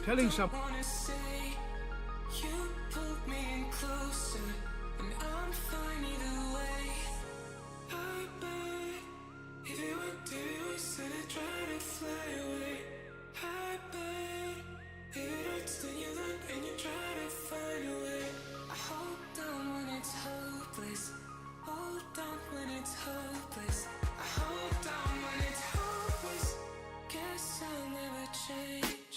telling some. You pulled me in closer, and I'm fine either way. I bet if you were due, I'd try to fly away. I bet if it hurts, then you learn and you try to find a way. I hold on when it's hopeless. Hold on when it's hopeless. I hold on when it's hopeless. Guess I'll never change.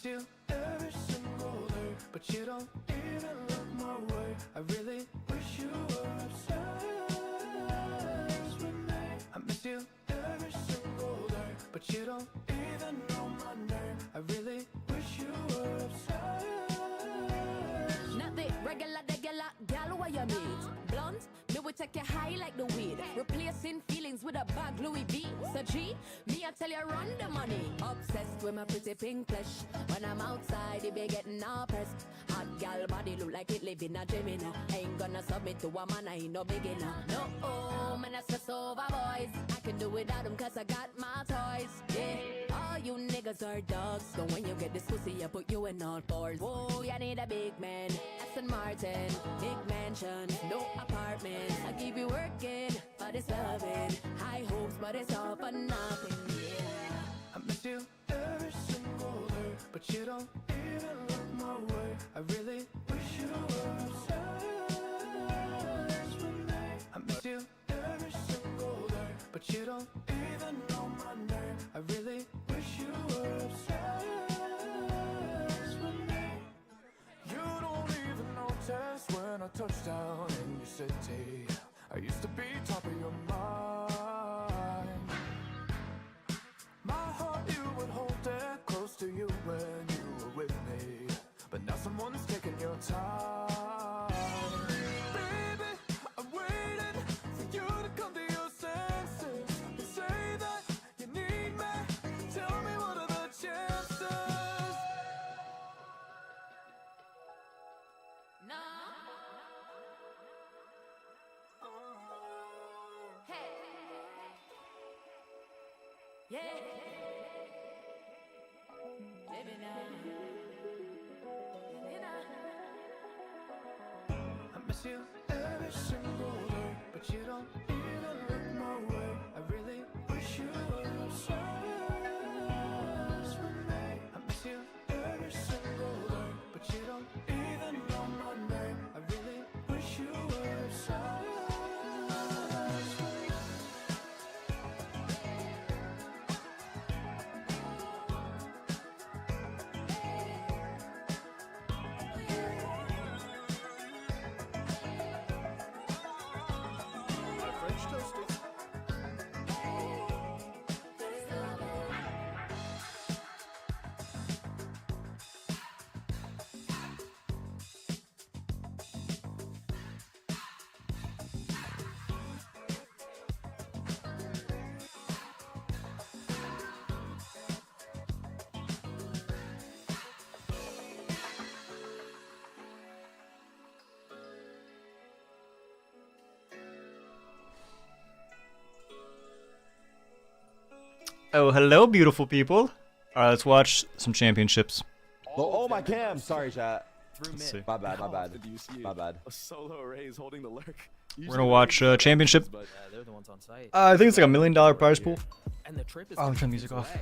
You every single day, but you don't even look my way. I really wish you were obsessed with me. I miss you every single day, but you don't even know my name. I really wish you were obsessed. Not the regular gal what you mean. Blunt, me will take you high like the weed. Replacing feelings with a bag Louis V. So G, me I tell you run the money. Obsessed with my pretty pink flesh. When I'm outside, it be getting all pressed. Hot gal body look like it live in a gym, you know. Ain't gonna submit to a man, I ain't no beginner. No, oh, man, I stress over boys. I can do without them cause I got my toys. Yeah, all you niggas are dogs. So when you get this pussy, I put you in all fours. Whoa, you need a big man. Aston Martin, big mansion, no apartment. I keep you working, but it's loving. High hopes, but it's all for nothing, yeah. I miss you every single day, but you don't even look my way. I really wish you were obsessed with me. I miss you every single day, but you don't even know my name. I really wish you were obsessed with me. You don't even notice when I touch down in your city. I used to be top of your mind. My Yeah. Living I miss you every single day, but you don't even look my way. I really wish you were obsessed with me. I miss you every single day, but you don't even know my name. I really wish you were obsessed with me. French toasted. Oh, hello, beautiful people. Alright, let's watch some championships. Oh, my cam. Sorry, chat. Let's see. My bad. My bad. A solo array is holding the lurk. We're gonna watch championship. But they're the ones on site. I think it's like $1 million prize pool. And the trip is Oh, gonna turn be music off. away.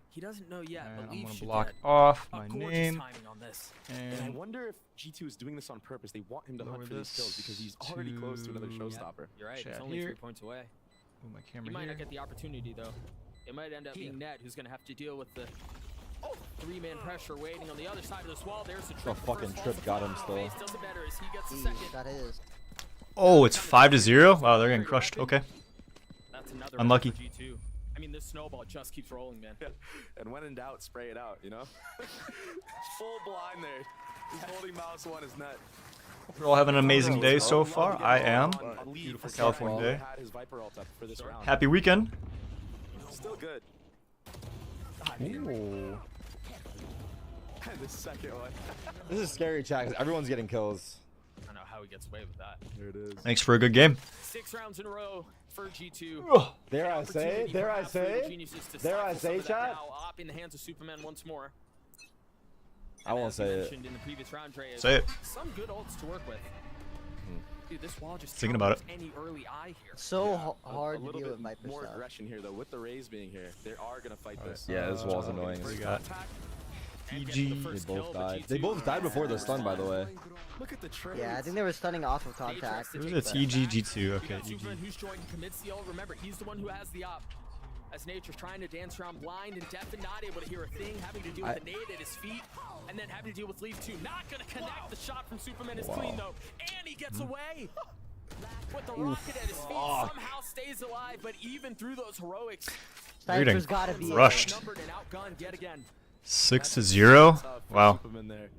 He doesn't know yet, And but I'm Leaf gonna should block get off a my gorgeous name. timing on this. And I And wonder if G2 is doing this on purpose. They want him to Lower hunt for these kills this because he's already close to another to- showstopper. You're right, Chat it's only here. 3 points away. move my He camera might here. not get the opportunity though. It might end up being Ned who's gonna have to deal with the three-man pressure waiting on the other side of this wall. There's the trip. fucking trip got him still. Doesn't matter as he gets the second. That is. Oh, it's 5-0. Wow, they're getting crushed. Okay. That's another Unlucky. round for G2. I mean, this snowball just keeps rolling, man. And when in doubt, spray it out, you know? Full blind there. He's holding mouse on his net. We're all having an amazing day so far. I am. On lead Beautiful for California California day. Had his Viper ult up for this round. Happy weekend. Still good. Ooh. And the second one. This is scary, chat, because everyone's getting kills. I don't know how he gets away with that. There it is. Thanks for a good game. 6 rounds in a row for G2. Dare I say? Opportunity Dare I perhaps for the say? Geniuses to Dare I stifle some say, of that chat? now. Op in the hands of Superman once more. I won't As you say it. mentioned in the previous round, Dre, Say it. some good ults to work with. Dude, this wall just Thinking about it. any early eye here. So A hard to little deal bit with Viper more stuff. aggression here, though. With the Rays being here, they are going to fight this. Yeah, this wall's annoying. We got And EG. gets the They first both kill, but died. G2 They both died before the stun, by the way. Look at the trades. Yeah, I think they were stunning off of contact. They Who's trust it? to take EG, the G2. back. Okay, We got EG. Superman who's joined, commits the ult. Remember, he's the one who has the op. As Nature's trying to dance around blind and deaf and not able to hear a thing, having to deal with the nade at his feet, and then having to deal with Leaf 2. Not going to connect. The shot from Superman is clean, though. And he gets away. With the rocket at his feet, somehow stays alive, but even through those heroics, Sniper's gotta be Rushed. numbered and outgunned yet again. 6-0. Wow. Superman there.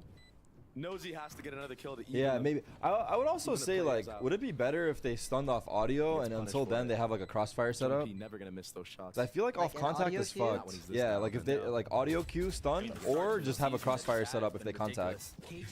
Knows he has to get another kill to even Yeah, the- maybe. I would also even the say, like, players out. would it be better if they stunned off audio and punished until for then it. they have like a crossfire setup? JP never gonna miss those shots. 'Cause I feel like Like off an contact audio is cue? fucked. When he's this Yeah, down, like if then they no. like audio cue stun or just have a crossfire setup if they contact. They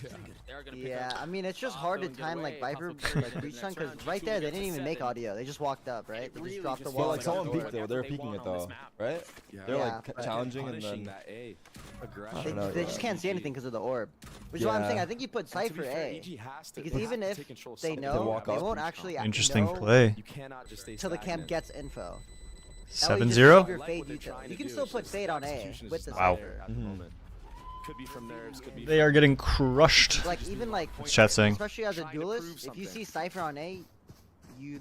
are gonna pick Yeah, up I mean, it's just Pop hard to and get time like away. Viper Pop will like get breach the stun next because round. right G2 there they gets didn't a even make 7. audio. They just walked up, right? They really just dropped the just Well, wall. like Yeah, someone they peeked want though. They're what they peeking want it on this though, map. right? Yeah. They're Yeah, like but- challenging and punishing then. that A They, aggression. know, they yeah. just can't see anything because of the orb. Which is why I'm saying Yeah. I think you put And to Cypher be fair, A. EG has to- Because they even have to if take control of they something. know, walk they up. won't actually Interesting know play. You cannot just stay until the camp stagnant. gets info. That way you just 7-0. leave your I like fade what they're detail. trying You to can do, still it's put just fade on A execution is with the just Wow. not there at the Mhm. moment. Could be from nerves, could be They from- are getting crushed. Like even like What's chat saying? especially as a Trying to prove duelist, if you something. see Cypher on A, you're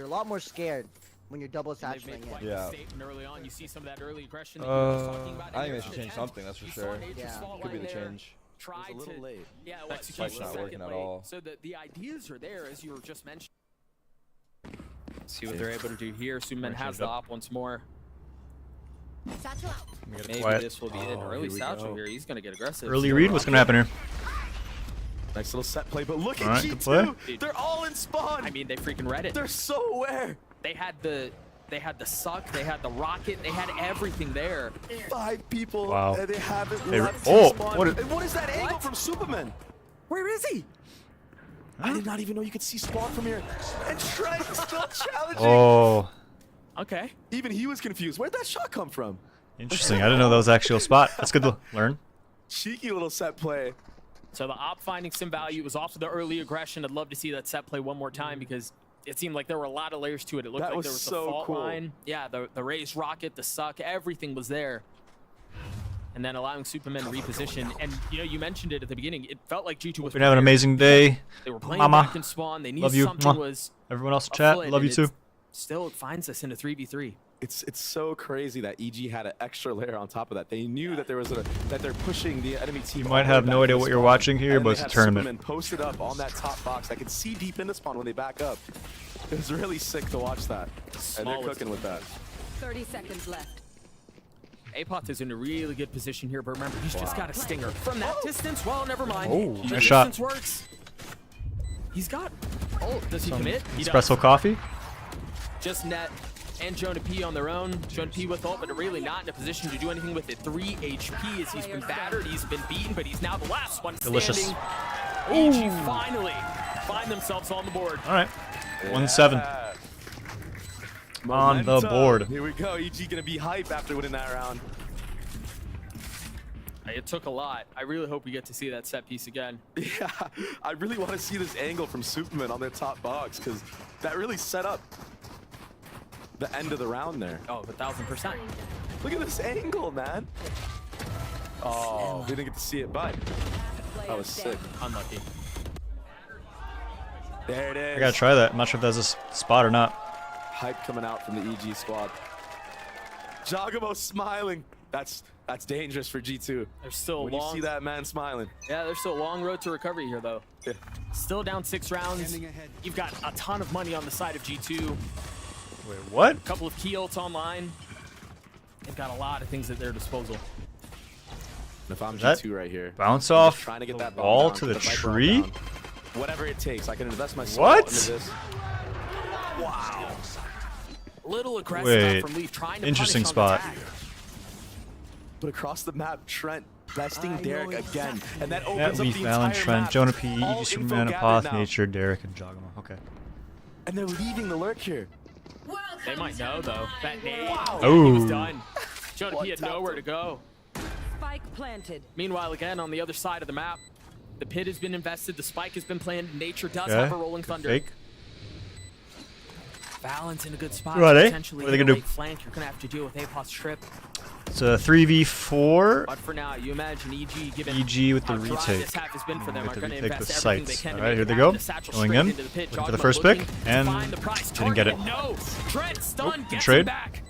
a lot more scared when you're double And they've saturating made quite it. a Yeah. statement early on. You see some of that early aggression that you were just talking about. I think in they your should change attempt. something. That's for You saw sure. Nature's Yeah. fault Could be line the there. change. It was Tried a little to, late. yeah, it Fight's execution not working second at late. all. So the ideas are there, as you were just mentioning. See what See. they're able to do here. Superman Might change has it the up. op once more. Satchel out. We got a Maybe quiet this will be it. Oh, Early here we satchel go. here. He's gonna get aggressive. early Still read. What's rocking. gonna happen here? Nice little set play, but look Alright, at good play. G2. They're all in spawn. I mean, they freaking read it. they're so aware. They had the suck, they had the rocket, they had everything there. 5 people, Wow. and they haven't They- left oh, spawn. what is- And what is that angle from Superman? Where is he? I did not even know you could see spawn from here. And Shrek still challenging. Oh, Okay. Even he was confused. Where'd that shot come from? Interesting. I didn't know that was actually a spot. That's good to learn. Cheeky little set play. So the op finding some value was off of the early aggression. I'd love to see that set play one more time because it seemed like there were a lot of layers to it. It looked That like was there was so the fault cool. line. Yeah, the raised rocket, the suck, everything was there. And then allowing Superman to reposition. And, you know, you mentioned it at the beginning. It felt like G2 was Been having an prepared. amazing day. They were playing Mama. back and spawn. They knew Love you. something Mwah. was Everyone else in chat, afoot, love you and too. it still finds us in a 3v3. It's so crazy that EG had an extra layer on top of that. They knew that there was that they're pushing the enemy team. You might have no idea what you're watching here, but it's a tournament. And posted up on that top box. I could see deep into spawn when they back up. It was really sick to watch that. And they're cooking with that. 30 seconds left. Apoth is in a really good position here, but remember, he's just got a stinger. From that distance, well, never mind. Oh, The nice shot. distance works. He's got... Oh, does he commit? He does. Espresso coffee. Just Net and Jonah P on their own. Jonah P with ult, but really not in a position to do anything with it. 3 HP as he's been battered, he's been beaten, but he's now the last one Delicious. standing. EG finally find themselves on the board. All right. 1-7. On the board. Here we go. EG gonna be hype after winning that round. It took a lot. I really hope we get to see that set piece again. Yeah, I really want to see this angle from Superman on their top box because that really set up the end of the round there. Oh, 1000%. Look at this angle, man. Oh, we didn't get to see it, but that was sick. Unlucky. There it is. I gotta try that. I'm not sure if that's a spot or not. Hype coming out from the EG squad. Jagamo smiling. That's dangerous for G2. There's still When a you long... see that man smiling. Yeah, there's still a long road to recovery here, though. Yeah. Still down 6 rounds. You've got a ton of money on the side of G2. Wait, what? A couple of key ults online. They've got a lot of things at their disposal. And if I'm That G2 right here, Bounce I'm off just trying to get the that bomb wall down, to the get Viper tree? down. Whatever it takes, I can invest my soul What? into this. Wow. Little aggressive Wait, from Leaf, trying to interesting punish on the spot. tag. But across the map, Trent besting Derek again, and that Net, opens up Leaf, the Valen, entire Trent, map. Jonah P, All EG, Superman, info gathered Apoth, now. Nature, Derek, and Jogamo. Okay. And they're leaving the lurk here. They might know, though. That nade, Oh. he was done. Jonah P had nowhere to go. Spike planted. Meanwhile, again, on the other side of the map, the pit has been invested, the spike has been planted, Nature does Okay. have a rolling Good thunder. fake. Balance in a good spot. Right, eh? Potentially What are they in gonna the do? late flank. You're going to have to deal with Apoth's trip. It's a 3v4. But for now, you imagine EG given EG with the how dry retake. this half has been for them, With are the going to retake invest with everything they sights. can to Alright, make here it they happen. go. The satchel Going straight in. into the pit. Looking for the Jogma first looking pick, to and find the prize didn't get target. it. No, Trent stun gets trade. him back.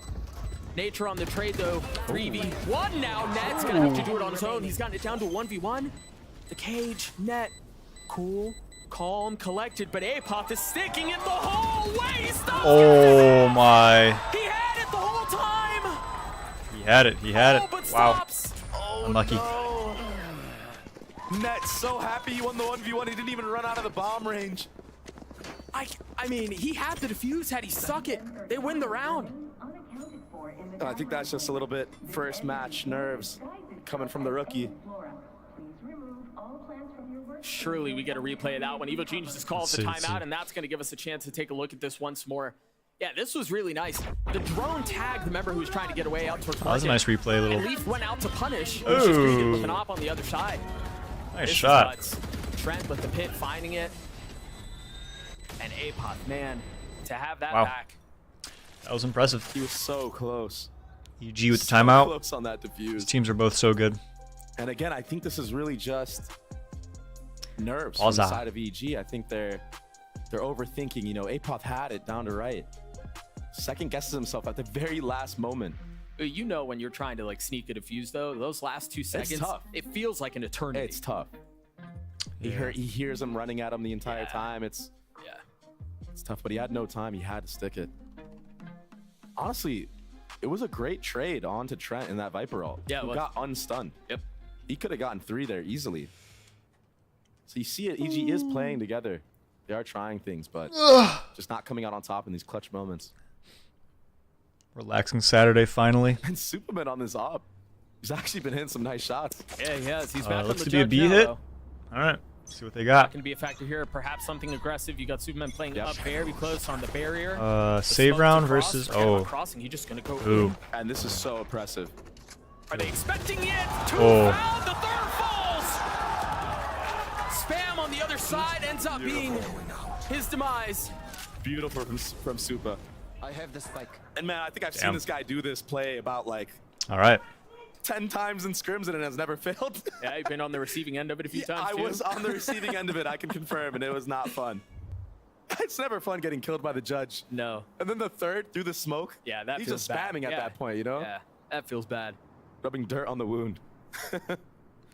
Nature on the trade though. 3v1 now. Net's going to have to do it on his own. He's gotten it down to 1v1. The cage, Net, cool, calm, collected, but Apoth is sticking it the whole way. Stop. Oh my. He had it the whole time. He had it. He had it. Oh, but Wow. stops. Oh, Unlucky. No. Net's so happy he won the 1v1. He didn't even run out of the bomb range. I mean, he had the defuse. Had he stuck it, they win the round. I think that's just a little bit first match nerves coming from the rookie. Surely we get a replay of that one. Evil Genius just calls the Let's see. timeout, and that's going to give us a chance to take a look at this once more. Yeah, this was really nice. The drone tagged the member who was trying to get away out towards Oh, that was a market. nice replay. And Little Leaf went out to punish. He was just greeted with an Ooh. op on the other side. nice This is shot. nuts. Trent with the pit finding it. And Apoth, man, to have that Wow. back. That was impressive. He was so close. EG with the So timeout. close on that These defuse. teams are both so good. And again, I think this is really just nerves from the Pause. side of EG. I think they're overthinking. You know, Apoth had it down to right. Second guesses himself at the very last moment. You know when you're trying to like sneak a defuse though, those last 2 seconds, tough. it feels like an eternity. It's tough. He hears him running at him the entire time. It's tough, but he had no time. He had to stick it. Honestly, it was a great trade onto Trent in that Viper ult. Yeah, it who was. got unstunned. Yep. He could have gotten 3 there easily. So you see it, EG is playing together. They are trying things, but just not coming out on top in these clutch moments. Relaxing Saturday finally. And Superman on this op, he's actually been hitting some nice shots. Yeah, he has. He's back on Looks the to be a judge B now, hit. though. All right. See what they got. Going to be a factor here. Perhaps something aggressive. You got Superman playing up very close on the barrier. Save smoke's round across, versus crossing. He's just going to go Ooh. in. And this is so oppressive. Are they expecting it? Two Oh. foul. The third falls. Spam on the other side ends up being his demise. Beautiful from Supa. I have the spike. And man, I think I've Damn. seen this guy do this play about like All right. 10 times in scrims and it has never failed. Yeah, you've been on the receiving end of it a few times I too. was on the receiving end of it, I can confirm, and it was not fun. It's never fun getting killed by the judge. No. And then the third through the smoke. Yeah, that he's feels just spamming bad. at that point, you know? Yeah, that feels bad. Rubbing dirt on the wound.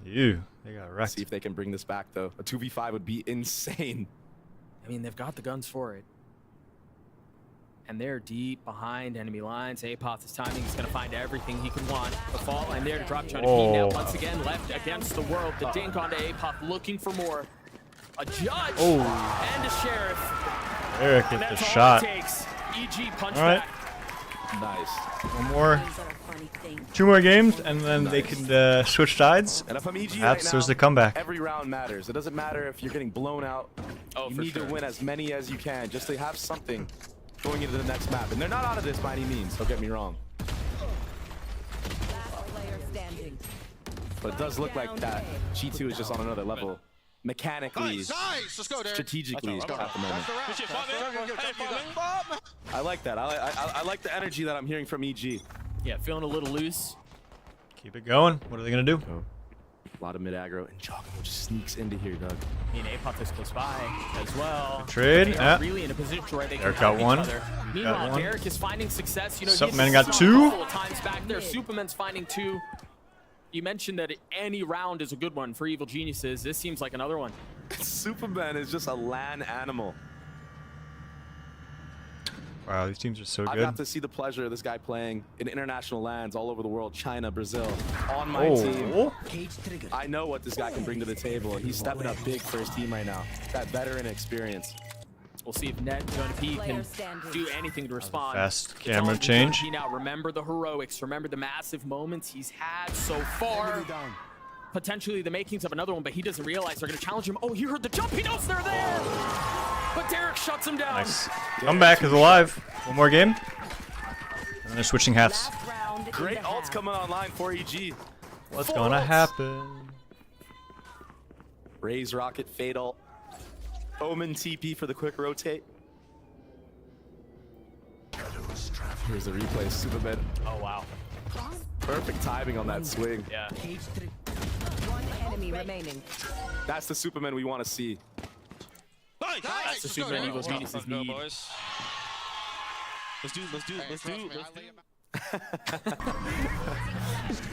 Ew. They got wrecked. See if they can bring this back though. A 2v5 would be insane. I mean, they've got the guns for it. And they're deep behind enemy lines. Apoth is timing. He's going to find everything he could want. The fall and there to drop Johnny P. Now, once again, left against the world. The dink onto Apoth, looking for more. A judge and a sheriff. Eric And hit the that's all shot. it takes. EG punch All right. back. Nice. One more. 2 more games, and then they can switch sides. And if I'm EG Perhaps right there's now, the comeback. every round matters. It doesn't matter if you're getting blown out. Oh, you for need sure. to win as many as you can just to have something going into the next map. And they're not out of this by any means, don't get me wrong. But it does look like that G2 is just on another level. Mechanically, Let's go, Derek. strategically at the moment. I like that. I like the energy that I'm hearing from EG. Yeah, feeling a little loose. Keep it going. What are they going to do? A lot of mid aggro, and Choco just sneaks into here, Doug. I mean, Apoth is close by as well. Trade. They are really in a position where they can Derek help got each one. other. Got Meanwhile, one. Derek is finding success. You know, Superman he's got got 2. a couple of times back there. Superman's finding 2. You mentioned that any round is a good one for Evil Geniuses. This seems like another one. Superman is just a LAN animal. Wow, these teams are so I good. got to see the pleasure of this guy playing in international lands all over the world, China, Brazil, on my Oh. team. I know what this guy can bring to the table, and he's stepping up big for his team right now. That veteran experience. We'll see if Ned Johnny P can do anything to respond. Fast It's camera all change. Johnny P now. Remember the heroics. Remember the massive moments he's had so far. Potentially the makings of another one, but he doesn't realize they're going to challenge him. Oh, he heard the jump. He knows they're there. But Derek shuts him down. Nice. Comeback is alive. One more game. And they're switching hats. Great ults coming online for EG. What's 4 gonna ults. happen? Raise Rocket, Fade ult. Omen TP for the quick rotate. Here's the replay, Superman. Oh, wow. Perfect timing on that swing. Yeah. One enemy remaining. That's the Superman we want to see. That's the Superman Evil Geniuses need.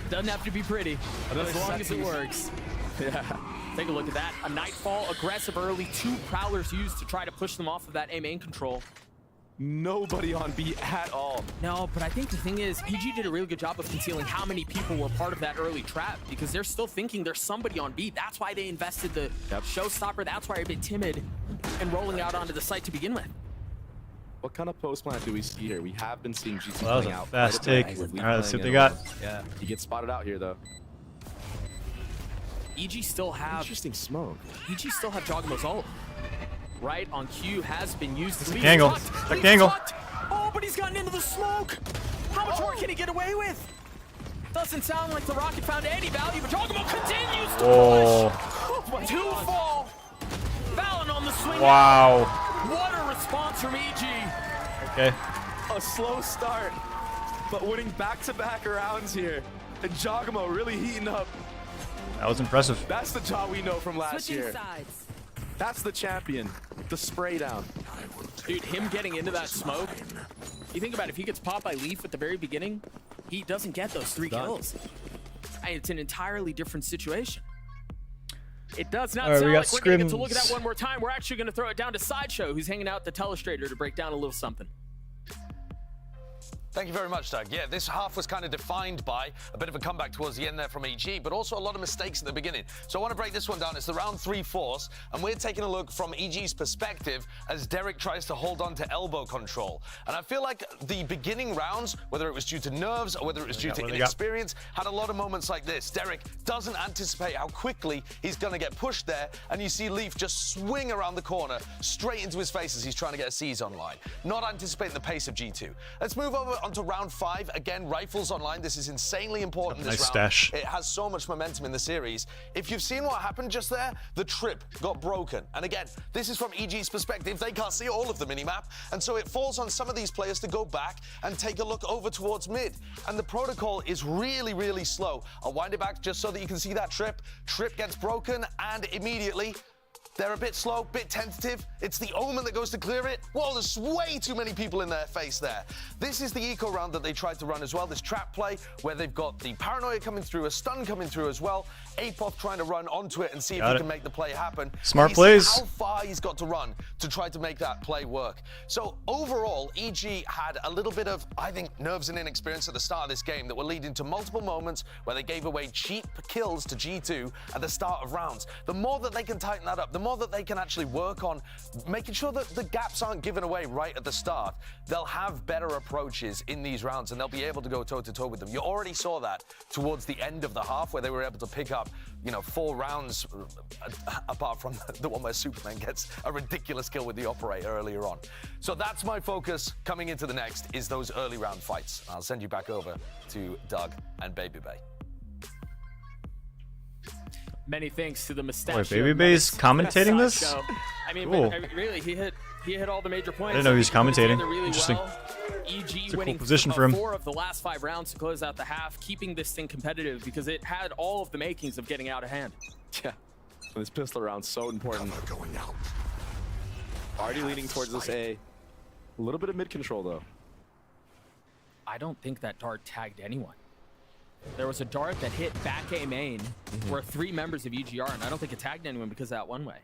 Doesn't have to be pretty, as long as it works. Yeah. Take a look at that. A Nightfall, aggressive early. 2 Prowlers used to try to push them off of that A main control. Nobody on B at all. No, but I think the thing is, EG did a really good job of concealing how many people were part of that early trap, because they're still thinking there's somebody on B. That's why they invested the showstopper. That's why they're a bit timid in rolling out onto the site to begin with. What kind of post plan do we see here? We have been seeing GT Well, that was playing a out. fast quite a bit. take. With Lee All right, let's see what playing they it got. alone. Yeah, he gets spotted out here though. EG still have Interesting smoke. EG still have Jogmo's ult. Right on Q has been used. Check angle. Check angle. Oh, but he's gotten into the smoke. How much more can he get away with? Doesn't sound like the rocket found any value, but Jogmo continues to push. 2 fall. Fallon on the swing. Wow. What a response from EG. Okay. A slow start, but winning back-to-back rounds here. And Jogmo really heating up. That was impressive. That's the jaw we know from last Switching year. sides. That's the champion. The spray down. Dude, him getting into that smoke. You think about it, if he gets popped by Leaf at the very beginning, he doesn't get those 3 kills. And it's an entirely different situation. It does not All right, sound we like got we're going to get to look at scrims. that one more time. We're actually going to throw it down to Sideshow, who's hanging out at the Telestrator to break down a little something. Thank you very much, Doug. Yeah, this half was kind of defined by a bit of a comeback towards the end there from EG, but also a lot of mistakes at the beginning. So I want to break this one down. It's the round 3 force, and we're taking a look from EG's perspective as Derek tries to hold on to elbow control. And I feel like the beginning rounds, whether it was due to nerves or whether it was due to inexperience, had a lot of moments like this. Derek doesn't anticipate how quickly he's going to get pushed there, and you see Leaf just swing around the corner straight into his face as he's trying to get a seize online. Not anticipating the pace of G2. Let's move over onto round 5. Again, rifles online. This is insanely important this round. Stash. It has so much momentum in the series. If you've seen what happened just there, the trip got broken. And again, this is from EG's perspective. They can't see all of the minimap, and so it falls on some of these players to go back and take a look over towards mid. And the protocol is really, really slow. I'll wind it back just so that you can see that trip. Trip gets broken, and immediately they're a bit slow, bit tentative. It's the Omen that goes to clear it. Whoa, there's way too many people in their face there. This is the eco round that they tried to run as well, this trap play, where they've got the paranoia coming through, a stun coming through as well. Apoth trying to run onto it and see if he can make the play happen. Smart plays. How far he's got to run to try to make that play work. So overall, EG had a little bit of, I think, nerves and inexperience at the start of this game that were leading to multiple moments where they gave away cheap kills to G2 at the start of rounds. The more that they can tighten that up, the more that they can actually work on making sure that the gaps aren't given away right at the start, they'll have better approaches in these rounds and they'll be able to go toe-to-toe with them. You already saw that towards the end of the half where they were able to pick up, 4 rounds apart from the one where Superman gets a ridiculous kill with the operator earlier on. So that's my focus coming into the next, is those early round fights. I'll send you back over to Doug and Baby Bay. Many thanks to the mustache. Baby Bay's commentating this? I mean, Cool. really, he hit all the major points. I didn't know he was commentating. Really Interesting. well. EG It's a winning cool position for him. 4 of the last 5 rounds to close out the half, keeping this thing competitive because it had all of the makings of getting out of hand. Yeah, this pistol round's so important. Already leaning towards this A. A little bit of mid control though. I don't think that dart tagged anyone. There was a dart that hit back A main where 3 members of EGR, and I don't think it tagged anyone because of that one way.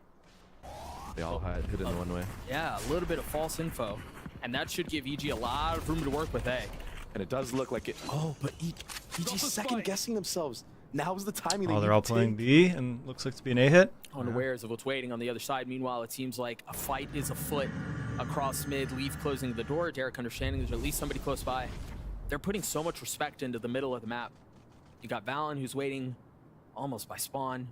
They all had hit in the one way. Yeah, a little bit of false info, and that should give EG a lot of room to work with A. And it does look like it. Oh, but EG's second guessing themselves. Now's the timing. Oh, they're all playing B, and looks like to be an A hit. Unawares of what's waiting on the other side. Meanwhile, it seems like a fight is afoot across mid. Leaf closing the door. Derek understanding there's at least somebody close by. They're putting so much respect into the middle of the map. You got Valen, who's waiting almost by spawn.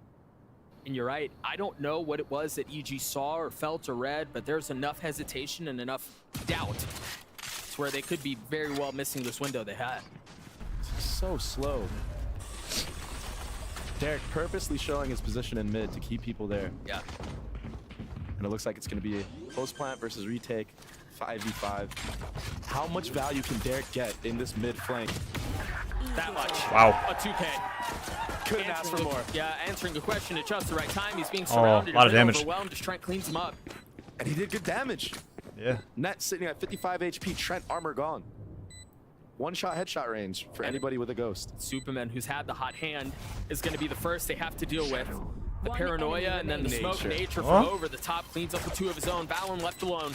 And you're right, I don't know what it was that EG saw or felt or read, but there's enough hesitation and enough doubt to where they could be very well missing this window they had. So slow. Derek purposely showing his position in mid to keep people there. Yeah. And it looks like it's going to be a post plant versus retake, 5v5. How much value can Derek get in this mid flank? That much. Wow. A 2K. Couldn't ask for more. Yeah, answering the question at just the right time. He's being surrounded. A lot of he's been damage. overwhelmed. Just Trent cleans him up. And he did good damage. Yeah. Net sitting at 55 HP, Trent armor gone. 1-shot headshot range for anybody with a ghost. Superman, who's had the hot hand, is going to be the first they have to deal with. The paranoia and then the smoke. Nature from over the top cleans up with 2 of his own. Valen left alone.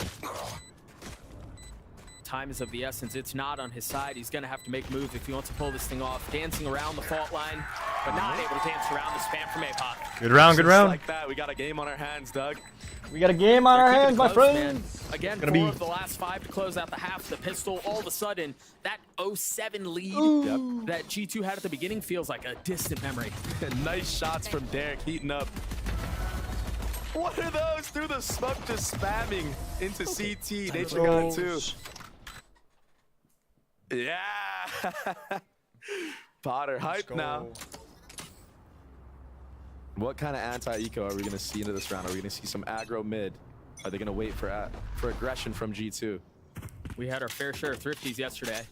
Time is of the essence. It's not on his side. He's going to have to make moves if he wants to pull this thing off. Dancing around the fault line, but not able to dance around the spam from Apoth. Good round, good Just round. like that, we got a game on our hands, Doug. We got a game on our hands, my Close, friends. man. Again, Gonna 4 be- of the last 5 to close out the half. The pistol, all of a sudden, that 0-7 lead that G2 had at the beginning feels like a distant memory. Nice shots from Derek heating up. What are those through the smoke just spamming into CT? Nature got it too. Yeah. Potter hype now. What kind of anti-eco are we going to see into this round? Are we going to see some aggro mid? Are they going to wait for aggression from G2? We had our fair share of thrifties yesterday.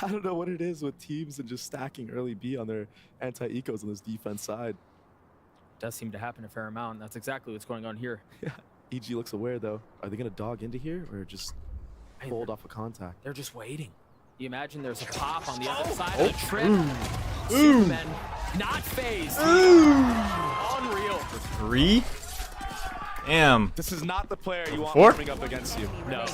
I don't know what it is with teams and just stacking early B on their anti-ecos on this defense side. Does seem to happen a fair amount. That's exactly what's going on here. Yeah. EG looks aware though. Are they going to dog into here or just hold off a contact? They're just waiting. You imagine there's a pop on the other side of the trip. Superman not phased. Unreal. 3. Damn. This is not the player you want 4? coming up against you. No.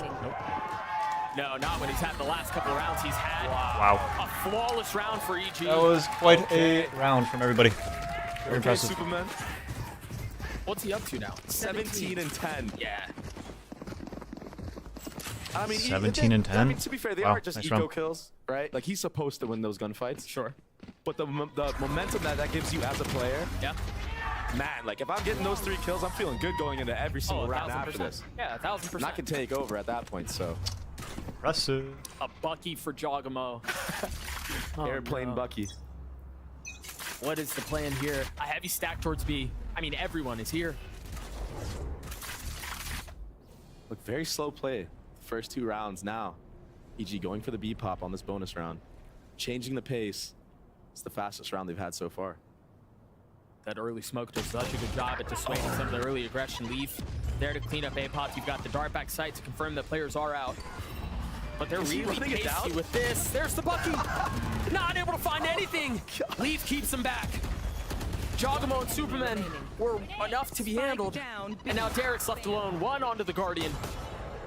No, not when he's had the last couple of rounds. He's had Wow. a flawless round for EG. That was quite a round from everybody. Very impressive. Superman. What's he up to now? 17 and 10. Yeah. I mean, 17 and 10? I mean, to be fair, they Wow, are just nice eco round. kills, right? Like, he's supposed to win those gunfights. Sure. But the momentum that gives you as a player, Yeah. man, like, if I'm getting those 3 kills, I'm feeling good going into every single round after 1,000%. this. Yeah, 1,000%. And I can take over at that point, so. Impressive. A Bucky for Jogamo. Airplane no. Bucky. What is the plan here? A heavy stack towards B. I mean, everyone is here. Look, very slow play. First 2 rounds now. EG going for the B pop on this bonus round. Changing the pace. It's the fastest round they've had so far. That early smoke does such a good job at dissuading some of the early aggression. Leaf there to clean up A-Pops. You've got the dart back sight to confirm that players are out. But they're Is he really running it pasty down? with this. There's the Bucky. Not able to find anything. Leaf keeps him back. Jogamo and Superman were enough to be handled. And now Derek's left alone. One onto the Guardian.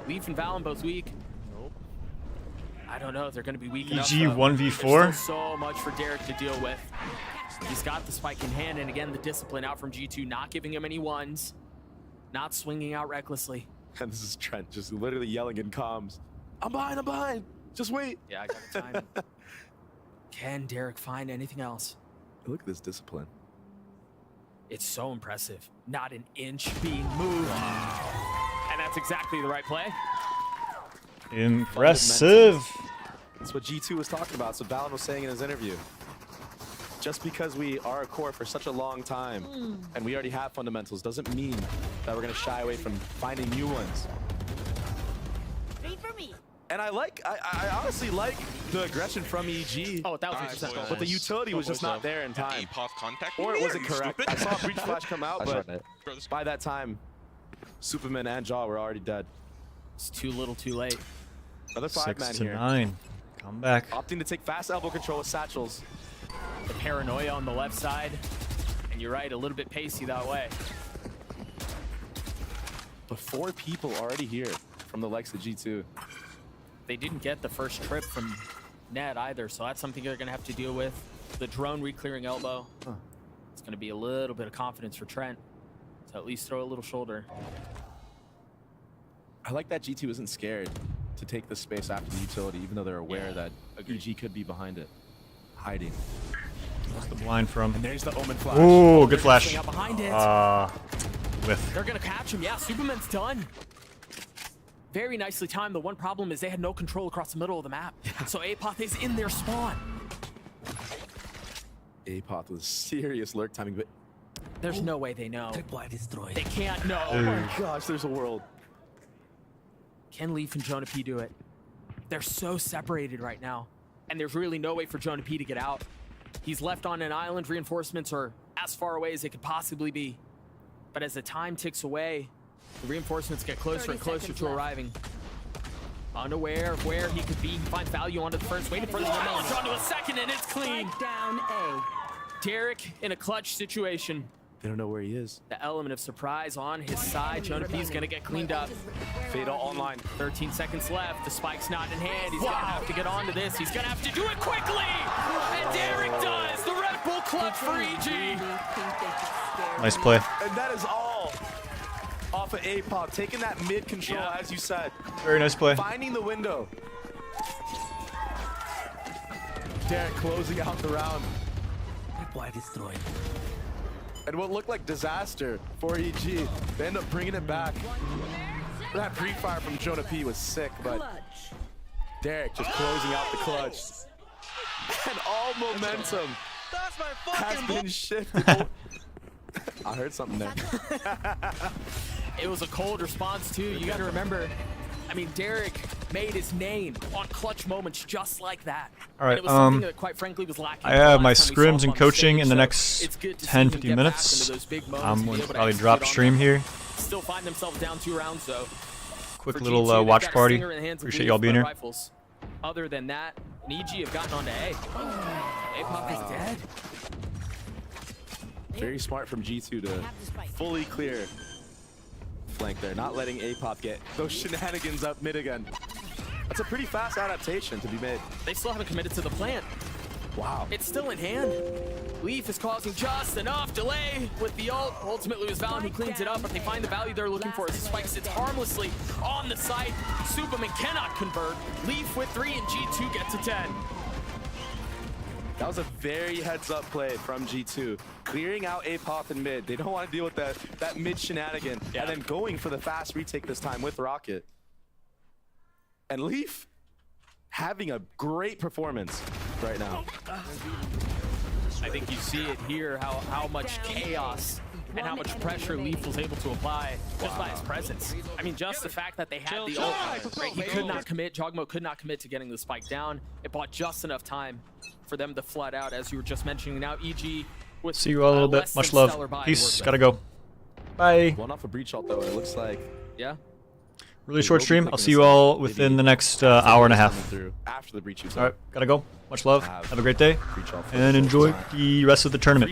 Leaf and Valen both weak. Nope. I don't know if they're going to be weak enough. EG though. 1v4. There's still so much for Derek to deal with. He's got the spike in hand, and again, the discipline out from G2, not giving him any ones, not swinging out recklessly. And this is Trent just literally yelling in comms. I'm behind. Just wait. Yeah, I got the time. Can Derek find anything else? Look at this discipline. It's so impressive. Not an inch being moved. And that's exactly the right play. Impressive. That's what G2 was talking about. So Valen was saying in his interview. Just because we are a core for such a long time and we already have fundamentals doesn't mean that we're going to shy away from finding new ones. Read for me. And I honestly like the aggression from EG. Oh, 1,000%. But the utility was just not there in time. Contact Or it me? wasn't Are you correct. stupid? I saw Breach Flash come out, but Bro, this- by that time, Superman and Jaw were already dead. It's too little too late. Another 6 5-man to here. 9. Come back. Opting to take fast elbow control with satchels. The paranoia on the left side. And you're right, a little bit pacey that way. But 4 people already here from the likes of G2. They didn't get the first trip from Ned either, so that's something they're going to have to deal with. The drone re-clearing elbow. It's going to be a little bit of confidence for Trent to at least throw a little shoulder. I like that G2 isn't scared to take the space after the utility, even though they're aware that EG could be behind it, hiding. What's the blind from? And there's the Omen flash. Ooh, good flash. Swing out behind it. With. They're going to catch him. Yeah, Superman's done. Very nicely timed. The one problem is they had no control across the middle of the map. So Apoth is in their spawn. Apoth with serious lurk timing, but There's no way they know. They can't know. oh my gosh, there's a world. Can Leaf and Jonah P do it? They're so separated right now. And there's really no way for Jonah P to get out. He's left on an island. Reinforcements are as far away as they could possibly be. But as the time ticks away, the reinforcements get closer and closer to arriving. Unaware of where he could be, he finds value onto the first, waiting for the challenge onto a second, and it's clean. Down A. Derek in a clutch situation. They don't know where he is. The element of surprise on his side. Jonah P is gonna get cleaned up. Fatal online. 13 seconds left. The spike's not in hand. He's gonna have to get onto this. He's gonna have to do it quickly. And Derek does. The Red Bull clutch for EG. Nice play. And that is all off of Apoth, taking that mid control, as you said. Very nice play. Finding the window. Derek closing out the round. destroyed. And what looked like disaster for EG, they end up bringing it back. That pre-fire from Jonah P was sick, but Derek just closing out the clutch. And all momentum has been shifted. I heard something there. It was a cold response too. You got to remember, I mean, Derek made his name on clutch moments just like that. All right, And it was something that, quite frankly, was lacking. I have my last time we saw scrims him and on the coaching stage, in the so next it's good to see 10, him 15 get back minutes. into those big moments I'm and be going to able to probably execute drop on stream them. here. Still find themselves down 2 rounds though. Quick For little G2, they've watch got a party. stinger in the hands of Appreciate Leaf y'all being with here. rifles. Other than that, EG have gotten onto A. A-Pop is dead. Very smart from G2 to fully clear flank there, not letting Apoth get those shenanigans up mid again. That's a pretty fast adaptation to be made. They still haven't committed to the plant. Wow. It's still in hand. Leaf is causing just enough delay with the ult. Ultimately, it was Valen who cleans it up, but they find the value they're looking for as he spikes it harmlessly on the site. Superman cannot convert. Leaf with 3 and G2 gets a 10. That was a very heads-up play from G2. Clearing out Apoth in mid. They don't want to deal with that mid shenanigan. And then going for the fast retake this time with Rocket. And Leaf having a great performance right now. I think you see it here, how much chaos and how much pressure Leaf was able to apply just by his presence. I mean, just the fact that they had the ult, right? He could not commit, Jogmo could not commit to getting the spike down. It bought just enough time for them to flood out, as you were just mentioning. Now EG with See you all a little bit. Much love. Peace. Gotta go. Bye. One off a breach ult though, it looks like. Yeah. Really short stream. I'll see you all within the next hour and a half. After the breach. All right. Gotta go. Much love. Have a great day. And enjoy the rest of the tournament.